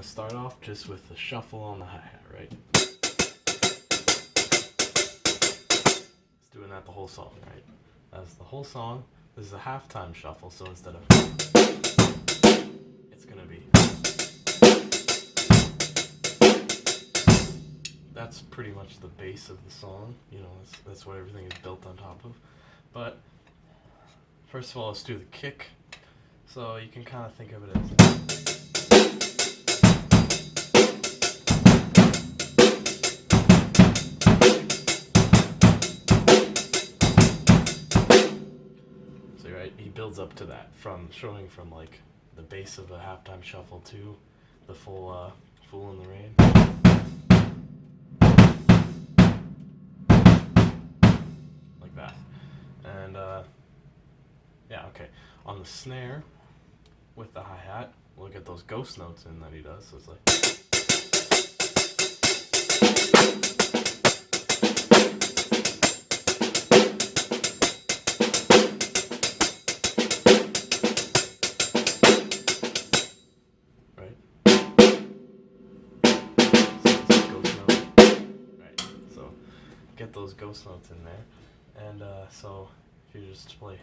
to start off just with the shuffle on the hi-hat, right? It's doing that the whole song, right? That's the whole song. This is a halftime shuffle, so instead of... it's going to be... That's pretty much the base of the song. You know, that's what everything is built on top of. But, first of all, let's do the kick. So you can kind of think of it as... So right, he builds up to that, showing from like the base of a halftime shuffle to the full Fool in the Rain. Like that. And yeah, okay. On the snare, with the hi-hat, we'll get those ghost notes in that he does. So it's like... right? Right. So get those ghost notes in there. And so if you just play...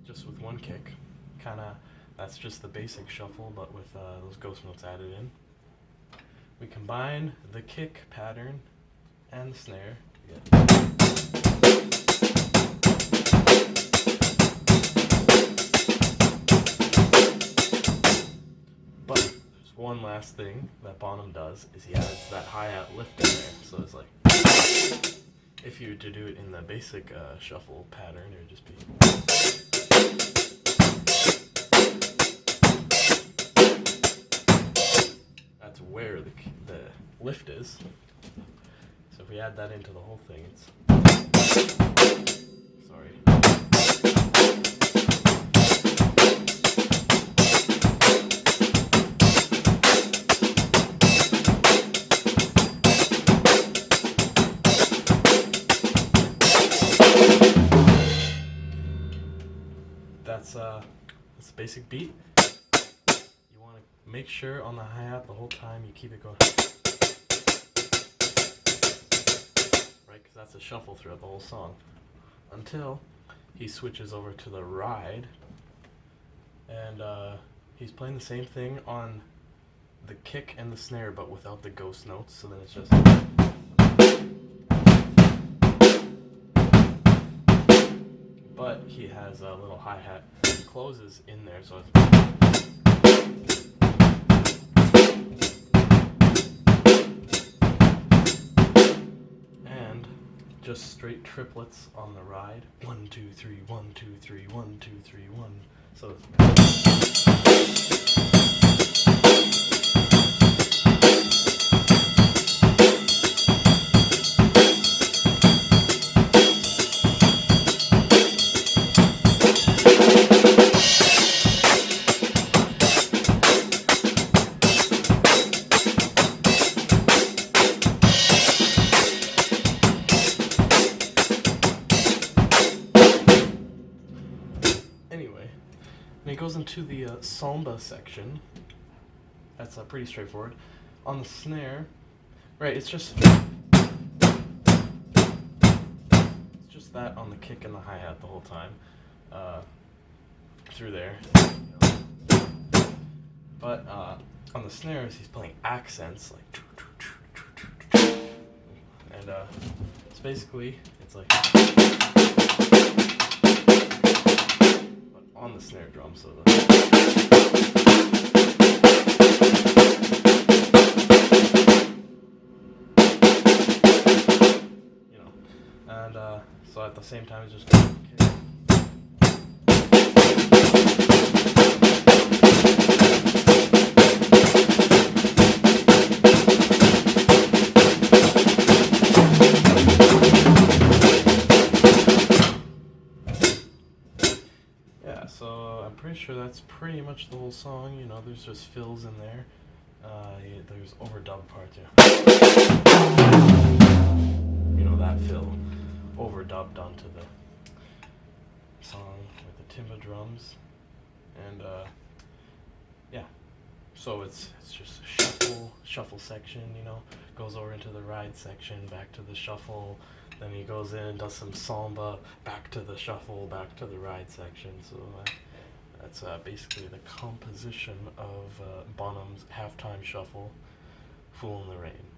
just with one kick, that's just the basic shuffle, but with those ghost notes added in. We combine the kick pattern and the snare. But there's one last thing that Bohnam does, is he adds that hi-hat lift in there. So it's like, if you were to do it in the basic shuffle pattern, it would just be... That's where the lift is. So if we add that into the whole thing, it's... Sorry. That's the basic beat. You want to make sure on the hi-hat the whole time you keep it going. Right, because that's a shuffle throughout the whole song. Until he switches over to the ride. And he's playing the same thing on the kick and the snare, but without the ghost notes. So then it's just... But he has a little hi-hat closes in there, so it's... And just straight triplets on the ride. 1, 2, 3, 1, 2, 3, 1, 2, 3, 1. So it's... Anyway, and it goes into the samba section. That's pretty straightforward. On the snare, right, it's just that on the kick and the hi-hat the whole time, through there. But on the snares, he's playing accents, like, and it's basically, it's like... on the snare drum, so you know, and so at the same time it's just so I'm pretty sure that's pretty much the whole song. You know, there's just fills in there. Yeah, there's overdub part too. You know, that fill overdubbed onto the song with the timba drums. and yeah. So it's just shuffle section, goes over into the ride section, back to the shuffle, then he goes in, does some samba, back to the shuffle, back to the ride section. So that's basically the composition of Bonham's halftime shuffle, "Fool in the Rain."